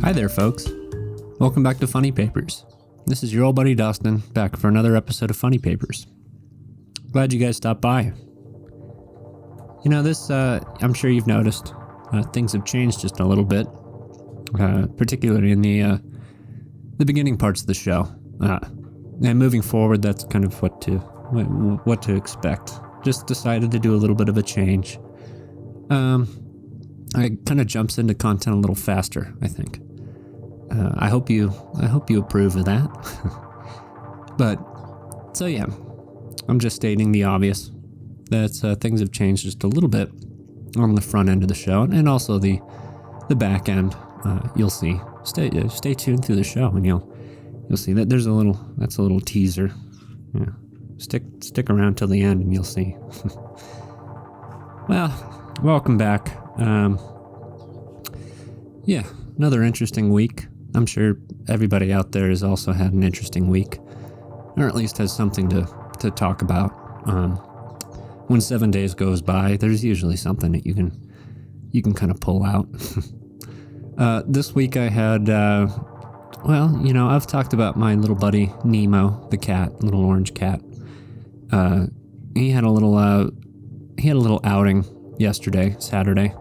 Hi there, folks. Welcome back to Funny Papers. This is your old buddy Dustin, back for another episode of Funny Papers. Glad you guys stopped by. You know, I'm sure you've noticed, things have changed just a little bit, particularly in the beginning parts of the show. And moving forward, that's kind of what to expect. Just decided to do a little bit of a change. It kind of jumps into content a little faster, I think. I hope you approve of that. But so yeah, I'm just stating the obvious that things have changed just a little bit on the front end of the show, and also the back end. You'll see. Stay tuned through the show, and you'll see that that's a little teaser. Yeah, stick around till the end, and you'll see. Well, welcome back. Yeah, another interesting week. I'm sure everybody out there has also had an interesting week, or at least has something to talk about. When 7 days goes by, there's usually something that you can kind of pull out. This week I had, I've talked about my little buddy Nemo, the cat, little orange cat. He had a little outing yesterday, Saturday.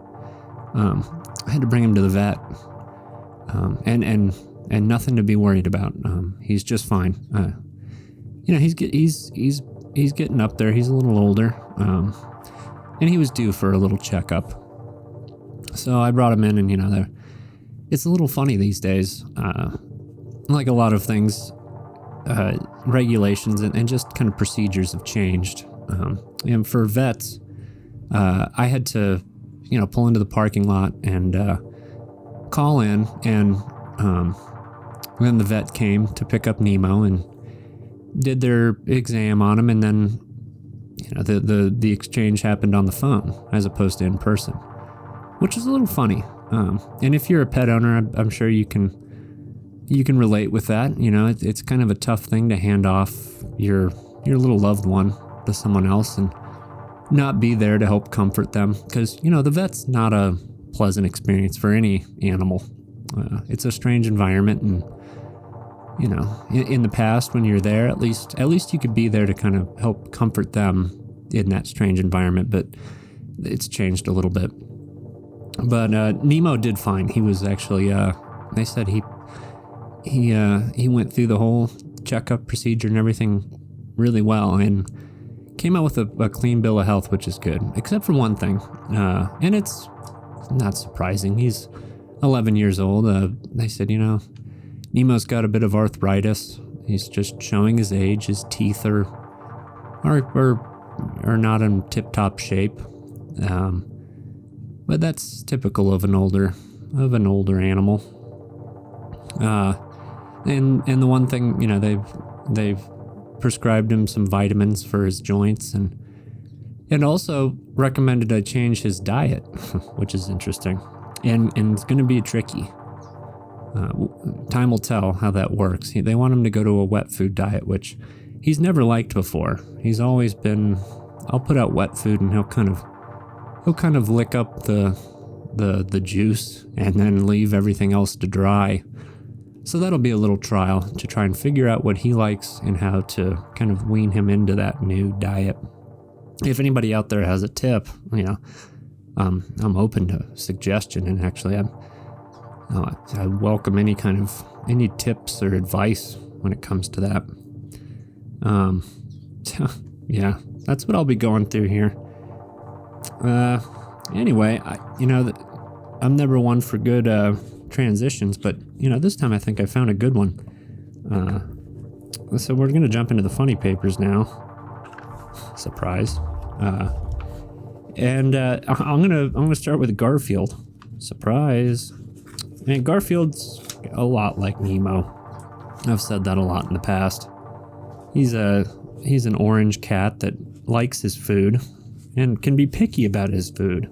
I had to bring him to the vet, and nothing to be worried about. He's just fine. He's getting up there. He's a little older, and he was due for a little checkup. So I brought him in, and it's a little funny these days. Like a lot of things, regulations and just kind of procedures have changed. And for vets, I had to, pull into the parking lot and call in, and then the vet came to pick up Nemo and did their exam on him, and then the exchange happened on the phone as opposed to in person, which is a little funny. And if you're a pet owner, I'm sure you can relate with that. It's kind of a tough thing to hand off your little loved one to someone else and not be there to help comfort them, because the vet's not a pleasant experience for any animal. It's a strange environment, and in the past when you're there, at least you could be there to kind of help comfort them in that strange environment, but it's changed a little bit. But Nemo did fine. He was actually they said he went through the whole checkup procedure and everything really well, and came out with a clean bill of health, which is good, except for one thing, and it's not surprising. He's 11 years old. They said, Nemo's got a bit of arthritis. He's just showing his age. His teeth are not in tip-top shape, but that's typical of an older animal. And the one thing, they've prescribed him some vitamins for his joints, and also recommended I change his diet, which is interesting, and it's going to be tricky. Time will tell how that works. They want him to go to a wet food diet, which he's never liked before. He's always been, I'll put out wet food and he'll kind of lick up the juice and then leave everything else to dry. So that'll be a little trial to try and figure out what he likes and how to kind of wean him into that new diet. If anybody out there has a tip, I'm open to suggestion, and actually I welcome any tips or advice when it comes to that. So, yeah, that's what I'll be going through here. Anyway, I'm never one for good transitions, but this time I think I found a good one. So we're gonna jump into the funny papers now. Surprise. And I'm gonna start with Garfield. Surprise. And Garfield's a lot like Nemo. I've said that a lot in the past. He's an orange cat that likes his food and can be picky about his food.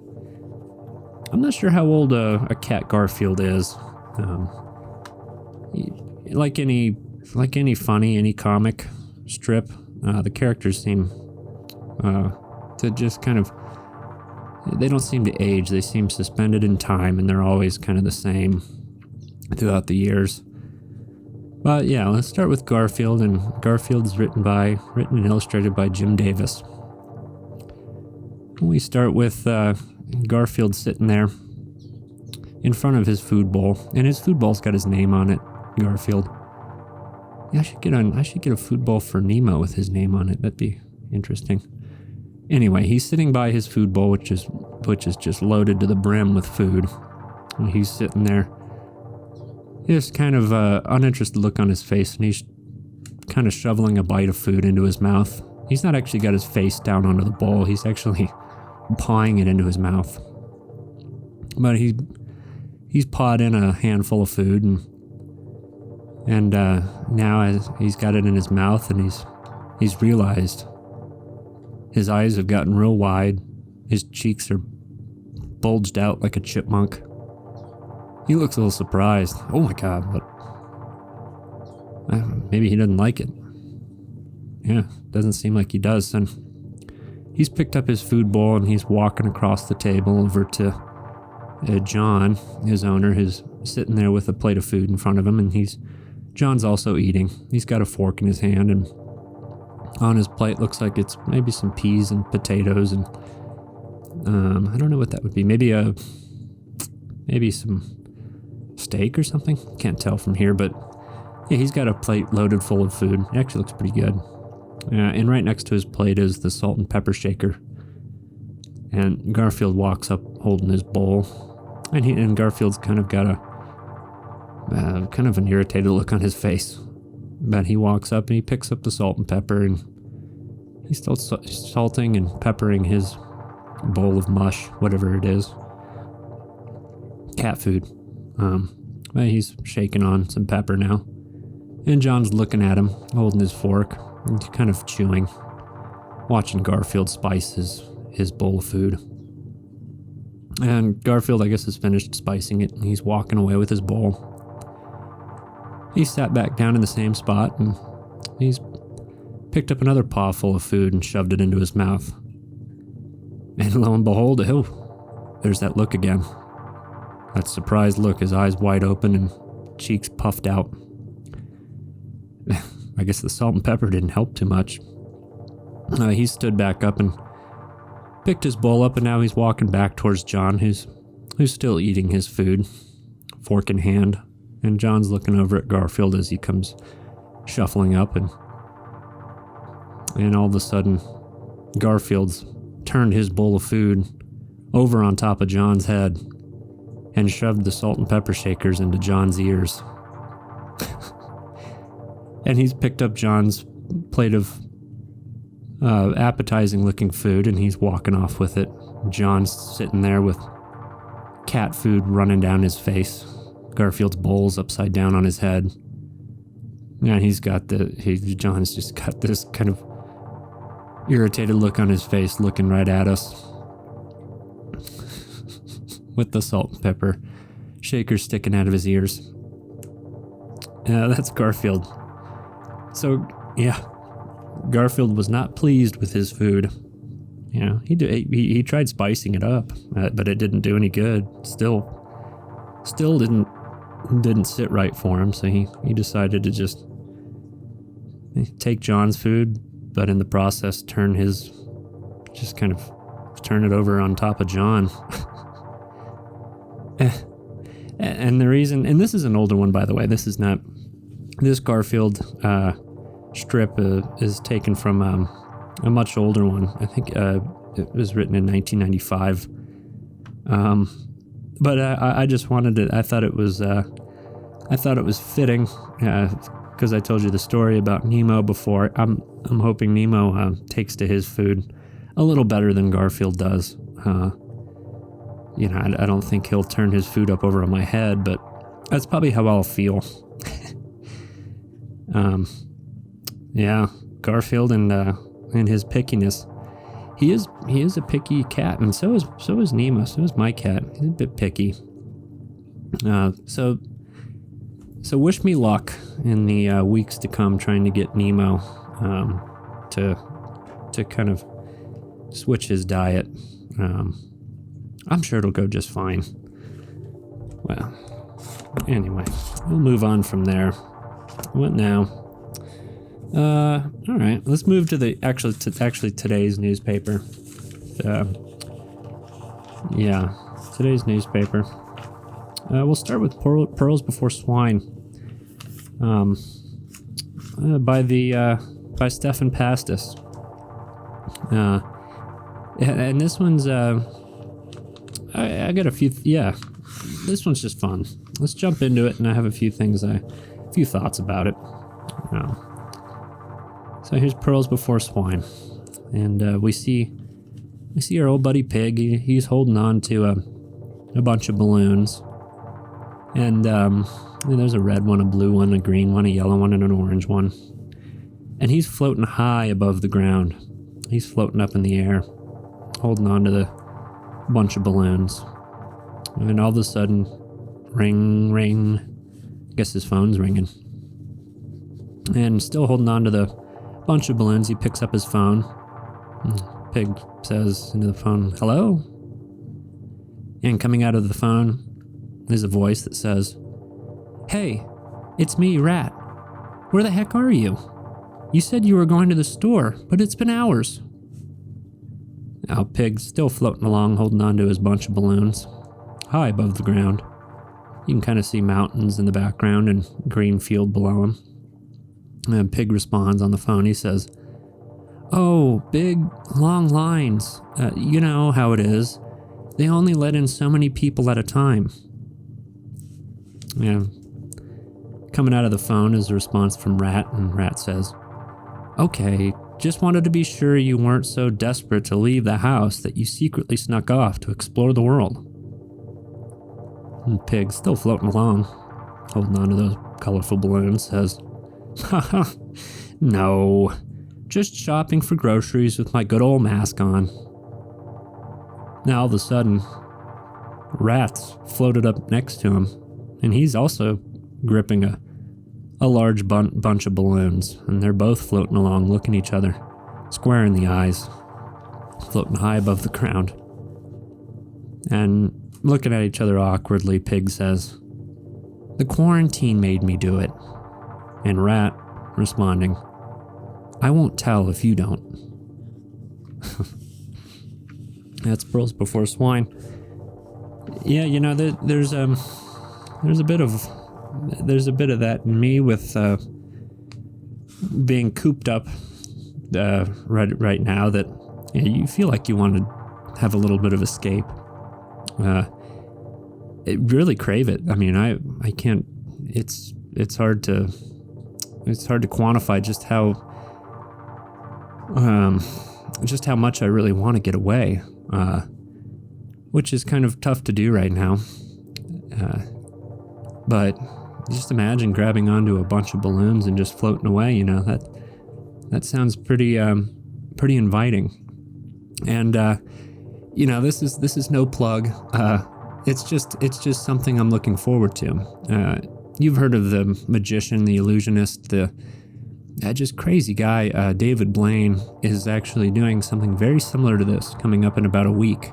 I'm not sure how old a cat Garfield is. Like any funny comic strip, the characters seem to just kind of, they don't seem to age. They seem suspended in time, and they're always kind of the same. throughout the years. But yeah, let's start with Garfield, and Garfield is written and illustrated by Jim Davis. We start with Garfield sitting there in front of his food bowl, and his food bowl's got his name on it, Garfield. Yeah, I should get a food bowl for Nemo with his name on it. That'd be interesting. Anyway, he's sitting by his food bowl, which is just loaded to the brim with food. And he's sitting there. He has kind of uninterested look on his face, and he's kind of shoveling a bite of food into his mouth. He's not actually got his face down onto the bowl. He's actually pawing it into his mouth. But he's pawed in a handful of food, and now as he's got it in his mouth, and he's realized his eyes have gotten real wide. His cheeks are bulged out like a chipmunk. He looks a little surprised. Oh my God, but maybe he doesn't like it. Yeah, doesn't seem like he does. And he's picked up his food bowl and he's walking across the table over to John, his owner, who's sitting there with a plate of food in front of him, and John's also eating. He's got a fork in his hand, and on his plate looks like it's maybe some peas and potatoes, and I don't know what that would be. Maybe some steak or something. Can't tell from here, but yeah, he's got a plate loaded full of food. It actually looks pretty good. And right next to his plate is the salt and pepper shaker. And Garfield walks up holding his bowl, and Garfield's kind of got kind of an irritated look on his face. But he walks up and he picks up the salt and pepper, and he's still salting and peppering his bowl of mush, whatever it is. Cat food. But he's shaking on some pepper now. And John's looking at him, holding his fork, and kind of chewing, watching Garfield spice his bowl of food. And Garfield, I guess, has finished spicing it, and he's walking away with his bowl. He sat back down in the same spot, and he's picked up another paw full of food and shoved it into his mouth. And lo and behold, there's that look again. That surprised look, his eyes wide open and cheeks puffed out. I guess the salt and pepper didn't help too much. He stood back up and picked his bowl up, and now he's walking back towards John, who's still eating his food, fork in hand. And John's looking over at Garfield as he comes shuffling up, and all of a sudden, Garfield's turned his bowl of food over on top of John's head and shoved the salt and pepper shakers into John's ears. And he's picked up John's plate of appetizing looking food, and he's walking off with it. John's sitting there with cat food running down his face. Garfield's bowl's upside down on his head. And John's just got this kind of irritated look on his face, looking right at us. With the salt and pepper shaker sticking out of his ears. That's Garfield. So, yeah, Garfield was not pleased with his food. You know, he tried spicing it up, but it didn't do any good. Still didn't sit right for him, so he decided to just take John's food, but in the process turn it over on top of John. And the reason, and this is an older one, by the way, this Garfield strip is taken from a much older one. I think it was written in 1995. But I just wanted to. I thought it was fitting because I told you the story about Nemo before. I'm hoping Nemo takes to his food a little better than Garfield does. I don't think he'll turn his food up over on my head, but that's probably how I'll feel. Yeah, Garfield and his pickiness. He is a picky cat, and so is Nemo. So is my cat. He's a bit picky. So wish me luck in the weeks to come trying to get Nemo to kind of switch his diet. I'm sure it'll go just fine. Well, Anyway, we'll move on from there. What now? All right, let's move to the actually today's newspaper. Yeah, today's newspaper. We'll start with Pearls Before Swine. By Stefan Pastis. And this one's I got a few. This one's just fun. Let's jump into it, and I have a few thoughts about it. So here's Pearls Before Swine, and we see our old buddy Pig. He's holding on to a bunch of balloons, and there's a red one, a blue one, a green one, a yellow one, and an orange one. And he's floating high above the ground. He's floating up in the air, holding on to the bunch of balloons. And all of a sudden, ring, ring. I guess his phone's ringing. And still holding on to the bunch of balloons, he picks up his phone. Pig says into the phone, "Hello?" And coming out of the phone is a voice that says, "Hey, it's me, Rat. Where the heck are you? You said you were going to the store, but it's been hours." Now Pig's still floating along, holding on to his bunch of balloons, high above the ground. You can kind of see mountains in the background and green field below him. And Pig responds on the phone. He says, "Oh, big, long lines. You know how it is. They only let in so many people at a time." Yeah. Coming out of the phone is a response from Rat, and Rat says, "Okay, just wanted to be sure you weren't so desperate to leave the house that you secretly snuck off to explore the world." And Pig, still floating along, holding on to those colorful balloons, says, "Haha, no, just shopping for groceries with my good old mask on." Now all of a sudden, Rat's floated up next to him, and he's also gripping a large bunch of balloons, and they're both floating along, looking each other square in the eyes, floating high above the ground. And looking at each other awkwardly, Pig says, "The quarantine made me do it." And Rat responding, "I won't tell if you don't." That's Pearls Before Swine. Yeah, there's a bit of that in me with being cooped up right now, that you feel like you want to have a little bit of escape. It really crave it. I mean, I can't. It's hard to quantify just how much I really want to get away, which is kind of tough to do right now. But just imagine grabbing onto a bunch of balloons and just floating away. That sounds pretty inviting. And this is no plug. It's just something I'm looking forward to. You've heard of the magician, the illusionist, the just crazy guy, David Blaine, is actually doing something very similar to this coming up in about a week.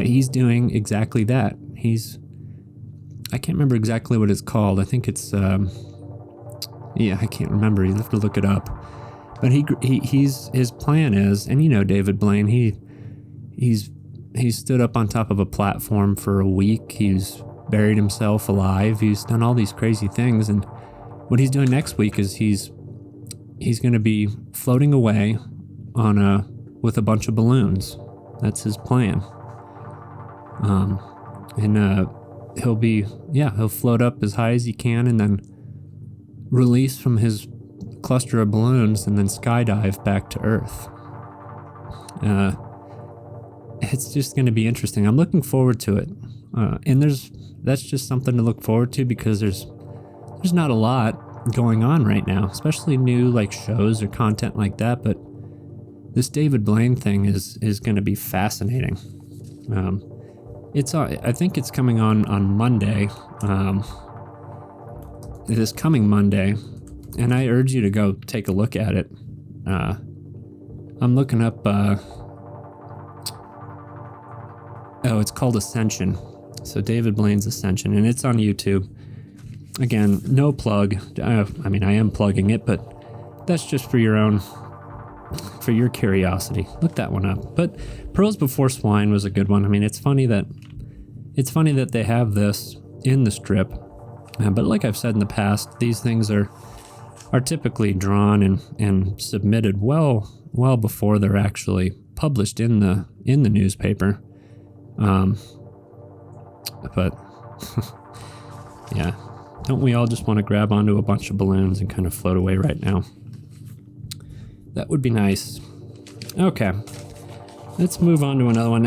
He's doing exactly that. I can't remember exactly what it's called. I think it's, I can't remember. You have to look it up. But his plan is, and David Blaine, he's stood up on top of a platform for a week. He's buried himself alive. He's done all these crazy things. And what he's doing next week is he's going to be floating away with a bunch of balloons. That's his plan. He'll float up as high as he can and then release from his cluster of balloons and then skydive back to Earth. It's just going to be interesting. I'm looking forward to it. And that's just something to look forward to, because there's not a lot going on right now, especially new shows or content like that. But this David Blaine thing is going to be fascinating. I think it's coming on Monday, this coming Monday, and I urge you to go take a look at it. I'm looking up, it's called Ascension. So David Blaine's Ascension, and it's on YouTube. Again, no plug. I am plugging it, but that's just for your curiosity. Look that one up. But Pearls Before Swine was a good one. I mean, it's funny that they have this in the strip. But like I've said in the past, these things are typically drawn and submitted well before they're actually published in the newspaper. But yeah, don't we all just want to grab onto a bunch of balloons and kind of float away right now? That would be nice. Okay, let's move on to another one.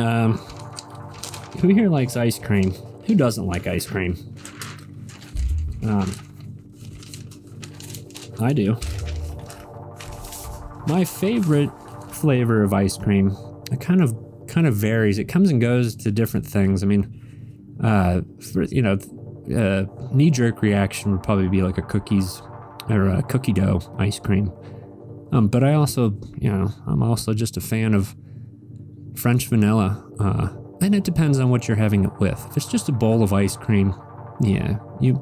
Who here likes ice cream? Who doesn't like ice cream? I do. My favorite flavor of ice cream, it kind of varies. It comes and goes to different things. I mean, knee-jerk reaction would probably be like a cookies or a cookie dough ice cream. But I also, I'm also just a fan of French vanilla. And it depends on what you're having it with. If it's just a bowl of ice cream, yeah, you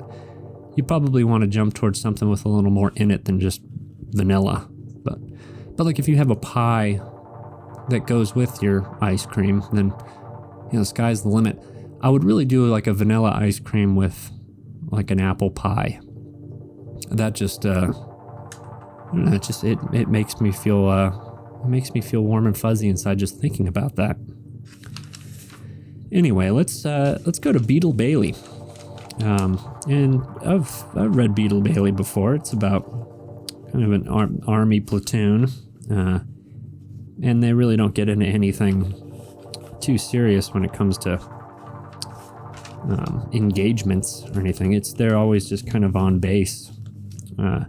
probably want to jump towards something with a little more in it than just vanilla. But like if you have a pie that goes with your ice cream, then sky's the limit. I would really do like a vanilla ice cream with like an apple pie. That just it makes me feel warm and fuzzy inside just thinking about that. Anyway, let's go to Beetle Bailey. And I've read Beetle Bailey before. It's about kind of an army platoon, and they really don't get into anything too serious when it comes to engagements or anything. They're always just kind of on base. But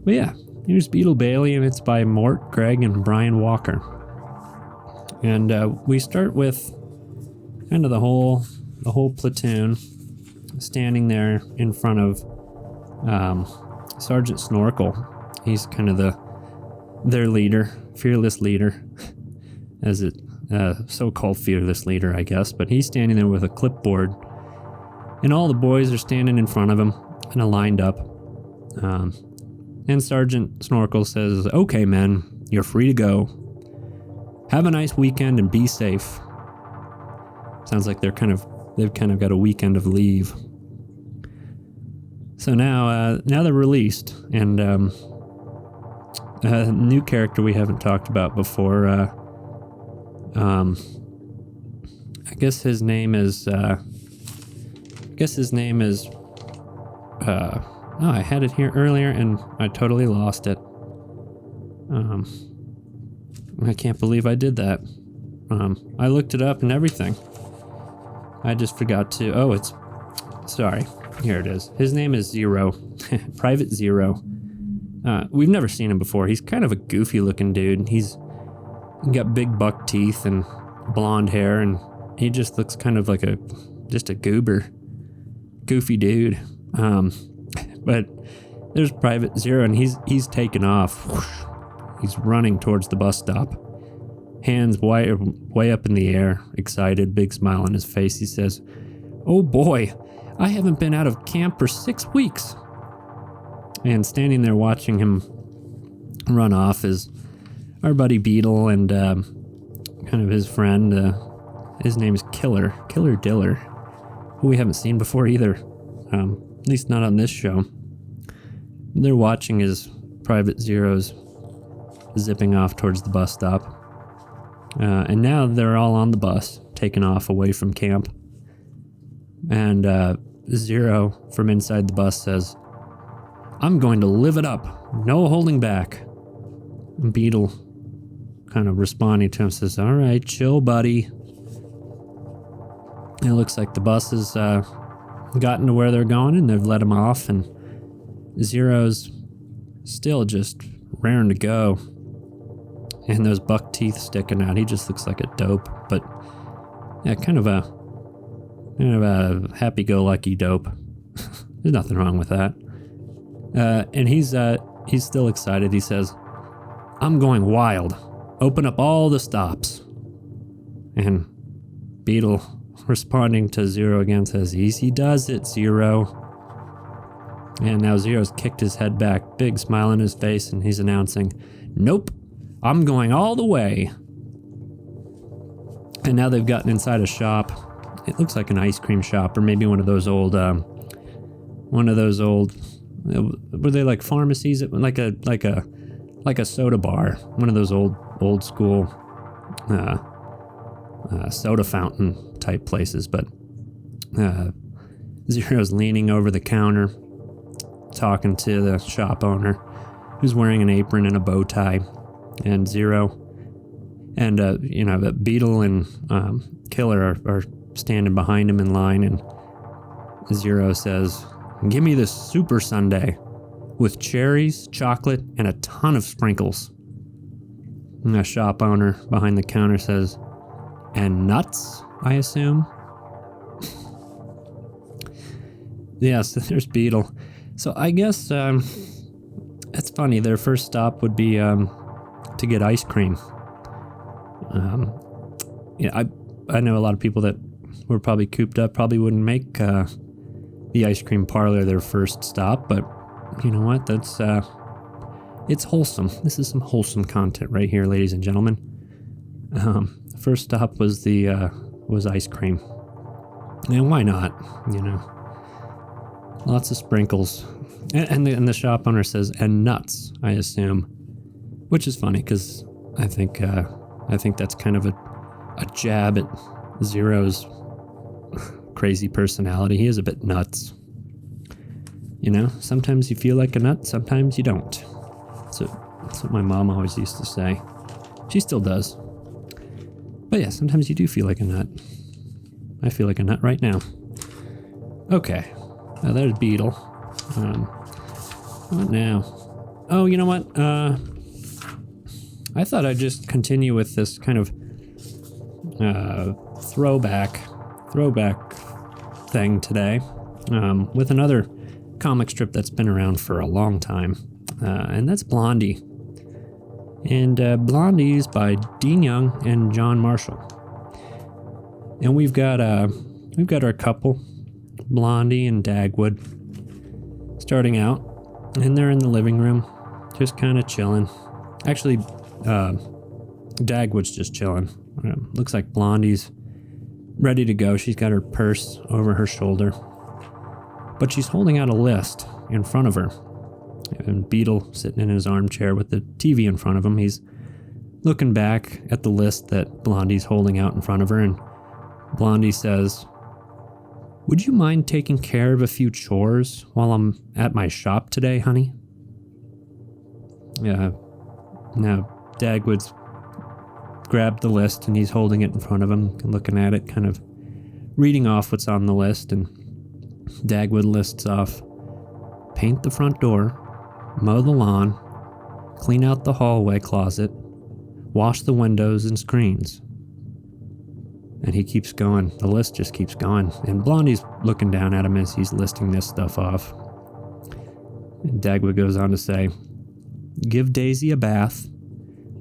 yeah, here's Beetle Bailey, and it's by Mort, Greg, and Brian Walker. And we start with kind of the whole platoon standing there in front of Sergeant Snorkel. He's kind of their leader, fearless leader, as it so-called fearless leader, I guess. But he's standing there with a clipboard, and all the boys are standing in front of him, kind of lined up. And Sergeant Snorkel says, "Okay, men, you're free to go. Have a nice weekend and be safe." Sounds like they've kind of got a weekend of leave. So now they're released, and a new character we haven't talked about before. I guess his name is. I had it here earlier and I totally lost it. I can't believe I did that. I looked it up and everything. I just forgot to. Sorry. Here it is. His name is Zero. Private Zero. We've never seen him before. He's kind of a goofy looking dude. He's got big buck teeth and blonde hair, and he just looks kind of like just a goofy dude. But there's Private Zero, and he's taken off. He's running towards the bus stop. Hands way up in the air, excited, big smile on his face. He says, "Oh boy, I haven't been out of camp for 6 weeks." And standing there watching him run off is our buddy Beetle and kind of his friend. His name's Killer Diller, who we haven't seen before either, at least not on this show. They're watching as Private Zero's zipping off towards the bus stop. And now they're all on the bus, taking off away from camp. And Zero from inside the bus says, "I'm going to live it up. No holding back." And Beetle, kind of responding to him, says, "All right, chill, buddy." It looks like the bus has gotten to where they're going, and they've let him off, and Zero's still just raring to go. And those buck teeth sticking out. He just looks like a dope, but yeah, kind of a happy-go-lucky dope. There's nothing wrong with that. And he's still excited. He says, "I'm going wild. Open up all the stops." And Beetle responding to Zero again, says, easy does it, Zero. And now Zero's kicked his head back, big smile on his face, and he's announcing, nope, I'm going all the way. And now they've gotten inside a shop. It looks like an ice cream shop, or maybe one of those old, were they like pharmacies? Like a soda bar, one of those old school soda fountain type places. But Zero's leaning over the counter, talking to the shop owner, who's wearing an apron and a bow tie, and Zero and Beetle and Killer are standing behind him in line, and Zero says, give me this super sundae with cherries, chocolate, and a ton of sprinkles. And the shop owner behind the counter says, and nuts, I assume? Yes, there's Beetle. So I guess it's funny. Their first stop would be to get ice cream. I know a lot of people that were probably cooped up probably wouldn't make the ice cream parlor their first stop, but you know what? That's it's wholesome. This is some wholesome content right here, ladies and gentlemen. First stop was was ice cream, and why not? Lots of sprinkles, and the shop owner says, and nuts, I assume, which is funny because I think that's kind of a jab at Zero's crazy personality. He is a bit nuts. Sometimes you feel like a nut, sometimes you don't. That's what my mom always used to say. She still does. But yeah, sometimes you do feel like a nut. I feel like a nut right now. Okay. Now there's Beetle. What now? Oh, you know what? I thought I'd just continue with this kind of throwback thing today, with another comic strip that's been around for a long time, and that's Blondie. And Blondie's by Dean Young and John Marshall. And we've got our couple, Blondie and Dagwood, starting out, and they're in the living room, just kind of chilling. Actually, Dagwood's just chilling. Looks like Blondie's ready to go. She's got her purse over her shoulder, but she's holding out a list in front of her. And Beetle, sitting in his armchair with the TV in front of him, he's looking back at the list that Blondie's holding out in front of her, and Blondie says, would you mind taking care of a few chores while I'm at my shop today, honey? Yeah. Now, Dagwood's grabbed the list and he's holding it in front of him, looking at it, kind of reading off what's on the list, and Dagwood lists off, paint the front door, mow the lawn, clean out the hallway closet, wash the windows and screens. And he keeps going. The list just keeps going. And Blondie's looking down at him as he's listing this stuff off. And Dagwood goes on to say, give Daisy a bath,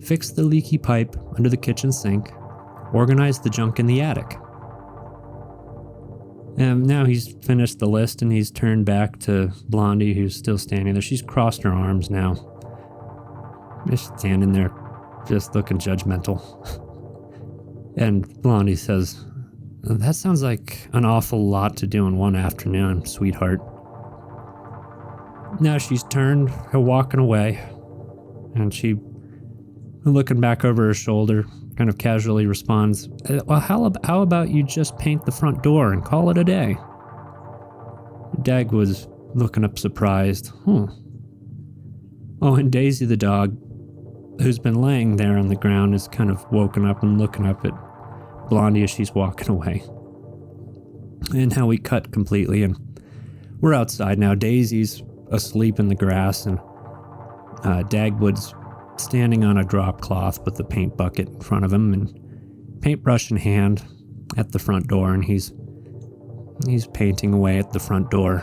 fix the leaky pipe under the kitchen sink, organize the junk in the attic. And now he's finished the list and he's turned back to Blondie, who's still standing there. She's crossed her arms now. Just standing there, just looking judgmental. And Blondie says, that sounds like an awful lot to do in one afternoon, sweetheart. Now she's turned, walking away, and she, looking back over her shoulder, kind of casually responds, well, how about you just paint the front door and call it a day? Dagwood's looking up surprised. Oh, and Daisy the dog, who's been laying there on the ground, is kind of woken up and looking up at Blondie as she's walking away. And how we cut completely, and we're outside now. Daisy's asleep in the grass, and Dagwood's standing on a drop cloth with the paint bucket in front of him and paintbrush in hand at the front door, and he's painting away at the front door,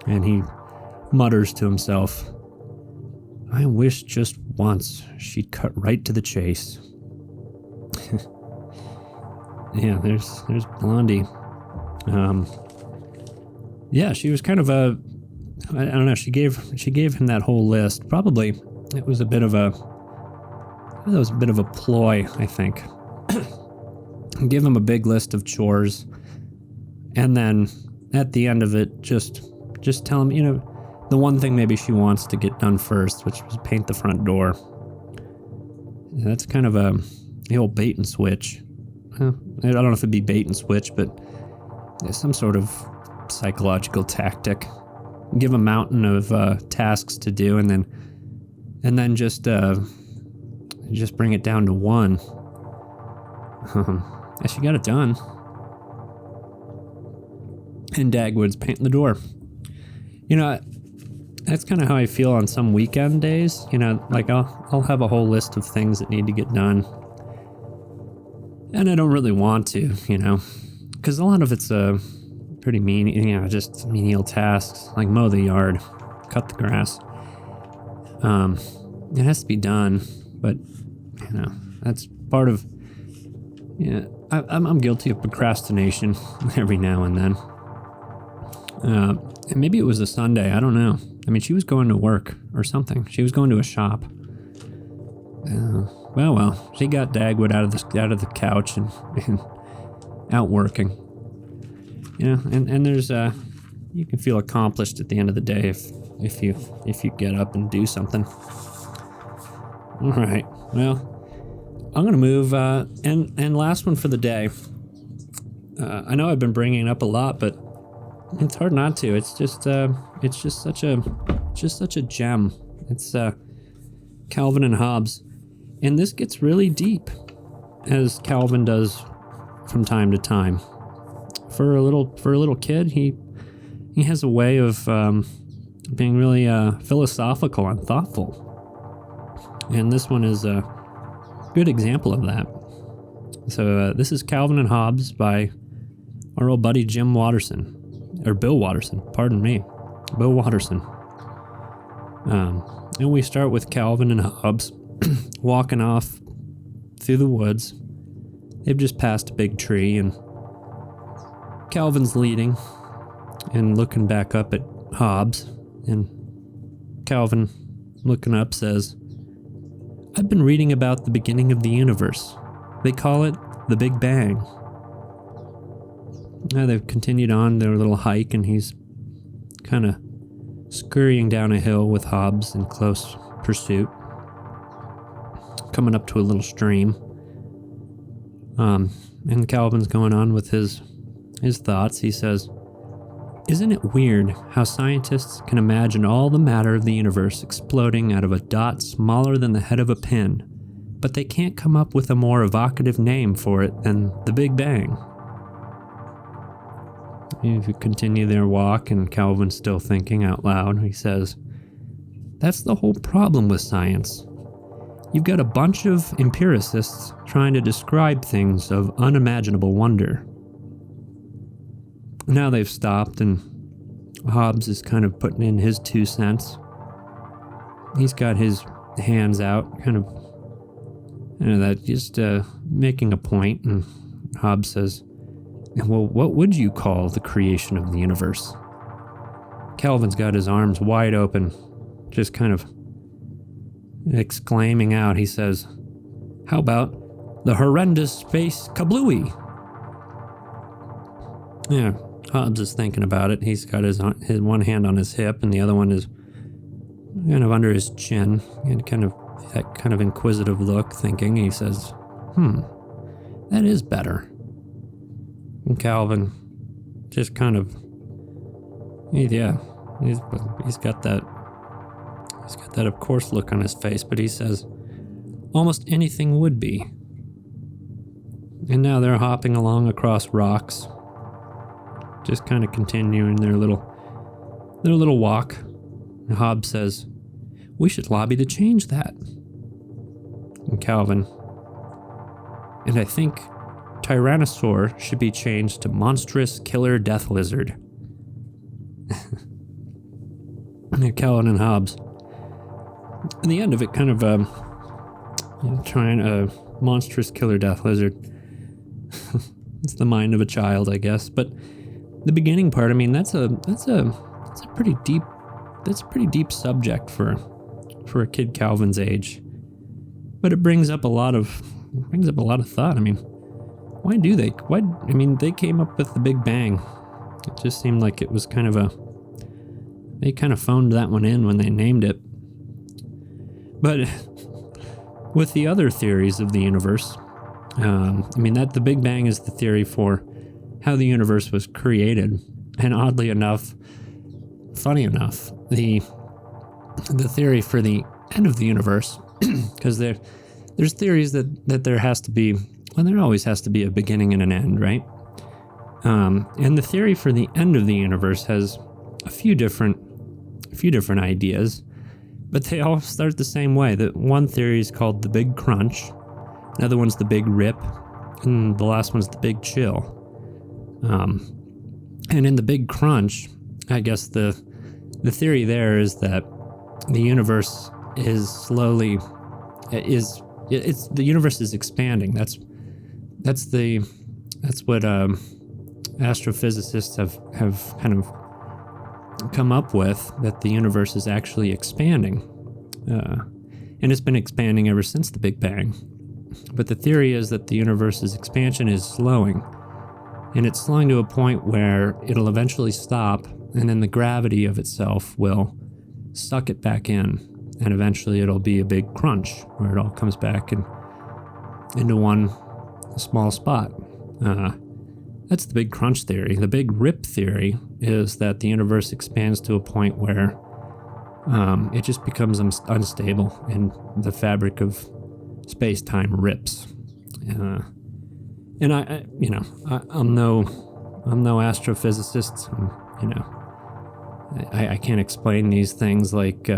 and he mutters to himself, I wish just once she'd cut right to the chase. Yeah, there's Blondie. Yeah, she was kind of I don't know. She gave him that whole list. Probably it was a bit of a ploy, I think. Give him a big list of chores, and then at the end of it, just tell him, the one thing maybe she wants to get done first, which was paint the front door. Yeah, that's kind of the old bait and switch. I don't know if it'd be bait and switch, but some sort of psychological tactic. Give a mountain of tasks to do, and then just bring it down to one. And she got it done. And Dagwood's painting the door. That's kind of how I feel on some weekend days. Like I'll have a whole list of things that need to get done, and I don't really want to, because a lot of it's pretty mean, just menial tasks like mow the yard, cut the grass. It has to be done, but that's part of. Yeah, I'm guilty of procrastination every now and then. And maybe it was a Sunday. I don't know. I mean, she was going to work or something. She was going to a shop. Well, she got Dagwood out of the couch and out working. And there's you can feel accomplished at the end of the day if you get up and do something. All right. Well, I'm gonna move. And last one for the day. I know I've been bringing it up a lot, but it's hard not to. It's just such a gem. It's Calvin and Hobbes, and this gets really deep, as Calvin does from time to time. For a little kid, he has a way of being really philosophical and thoughtful, and this one is a good example of that. So this is Calvin and Hobbes by our old buddy Bill Watterson, pardon me, Bill Watterson. And we start with Calvin and Hobbes walking off through the woods. They've just passed a big tree, and Calvin's leading and looking back up at Hobbes, and Calvin, looking up, says, "I've been reading about the beginning of the universe. They call it the Big Bang." Now they've continued on their little hike, and he's kind of scurrying down a hill with Hobbes in close pursuit, coming up to a little stream. And Calvin's going on with his thoughts. He says, "Isn't it weird how scientists can imagine all the matter of the universe exploding out of a dot smaller than the head of a pin, but they can't come up with a more evocative name for it than the Big Bang?" If you continue their walk, and Calvin's still thinking out loud, he says, "That's the whole problem with science. You've got a bunch of empiricists trying to describe things of unimaginable wonder." Now they've stopped, and Hobbes is kind of putting in his 2 cents. He's got his hands out, kind of, that just making a point, and Hobbes says, "Well, what would you call the creation of the universe?" Calvin's got his arms wide open, just kind of exclaiming out. He says, "How about the horrendous space kablooey?" Yeah, Hobbes is thinking about it. He's got his one hand on his hip, and the other one is kind of under his chin, and that kind of inquisitive look, thinking. He says, "That is better." And Calvin just kind of, he's got that of course look on his face, but he says, "Almost anything would be." And now they're hopping along across rocks, just kind of continuing their little walk. And Hobbes says, "We should lobby to change that." And Calvin, "And I think Tyrannosaur should be changed to monstrous killer death lizard." And Calvin and Hobbes, in the end of it, kind of trying a monstrous killer death lizard. It's the mind of a child, I guess. But the beginning part, I mean, that's a pretty deep subject for a kid Calvin's age. But it brings up a lot of thought. I mean, they came up with the Big Bang. It just seemed like it was they kind of phoned that one in when they named it. But with the other theories of the universe, that the Big Bang is the theory for how the universe was created. And oddly enough, funny enough, the theory for the end of the universe, because there's theories that there has to be, well, there always has to be a beginning and an end, right? And the theory for the end of the universe has a few different ideas, but they all start the same way. The one theory is called the Big Crunch, another one's the Big Rip, and the last one's the Big Chill. And in the Big Crunch, I guess the theory there is that the universe is slowly the universe is expanding. That's what astrophysicists have kind of come up with, that the universe is actually expanding, and it's been expanding ever since the Big Bang. But the theory is that the universe's expansion is slowing, and it's slowing to a point where it'll eventually stop, and then the gravity of itself will suck it back in, and eventually it'll be a big crunch where it all comes back into one small spot. That's the Big Crunch theory. The Big Rip theory is that the universe expands to a point where it just becomes unstable and the fabric of space-time rips. And I'm no astrophysicist. I can't explain these things like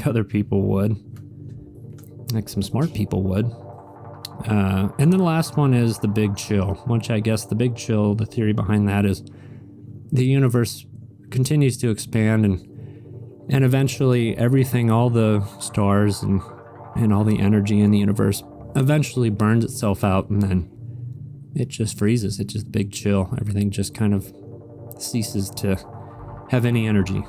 other people would, like some smart people would. And then the last one is the Big Chill, which I guess the Big Chill, the theory behind that is the universe continues to expand, and eventually everything, all the stars and all the energy in the universe eventually burns itself out, and then it just freezes. It's just Big Chill. Everything just kind of ceases to have any energy.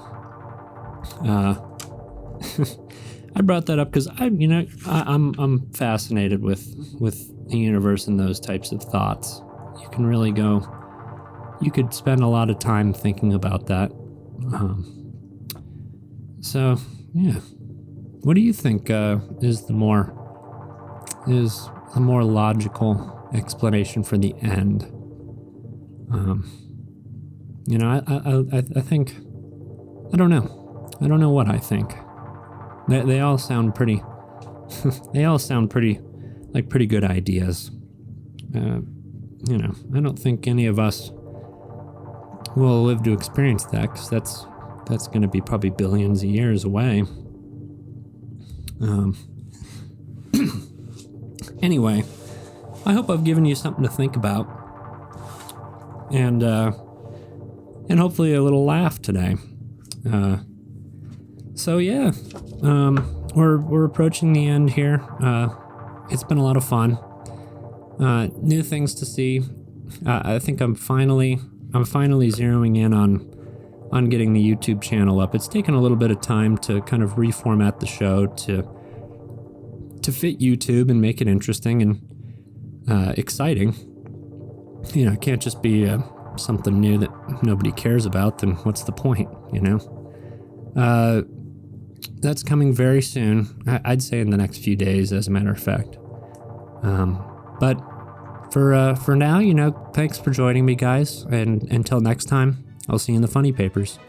I brought that up because I'm fascinated with the universe and those types of thoughts. You can really you could spend a lot of time thinking about that. So yeah, what do you think is the more logical explanation for the end? I think, I don't know what I think. They all sound pretty like pretty good ideas. I don't think any of us will live to experience that, because that's going to be probably billions of years away. Anyway, I hope I've given you something to think about, and hopefully a little laugh today. So yeah, we're approaching the end here. It's been a lot of fun. New things to see. I think I'm finally zeroing in on getting the YouTube channel up. It's taken a little bit of time to kind of reformat the show to fit YouTube and make it interesting and exciting. It can't just be something new that nobody cares about. Then what's the point? That's coming very soon. I'd say in the next few days, as a matter of fact. But for now, thanks for joining me, guys. And until next time, I'll see you in the funny papers.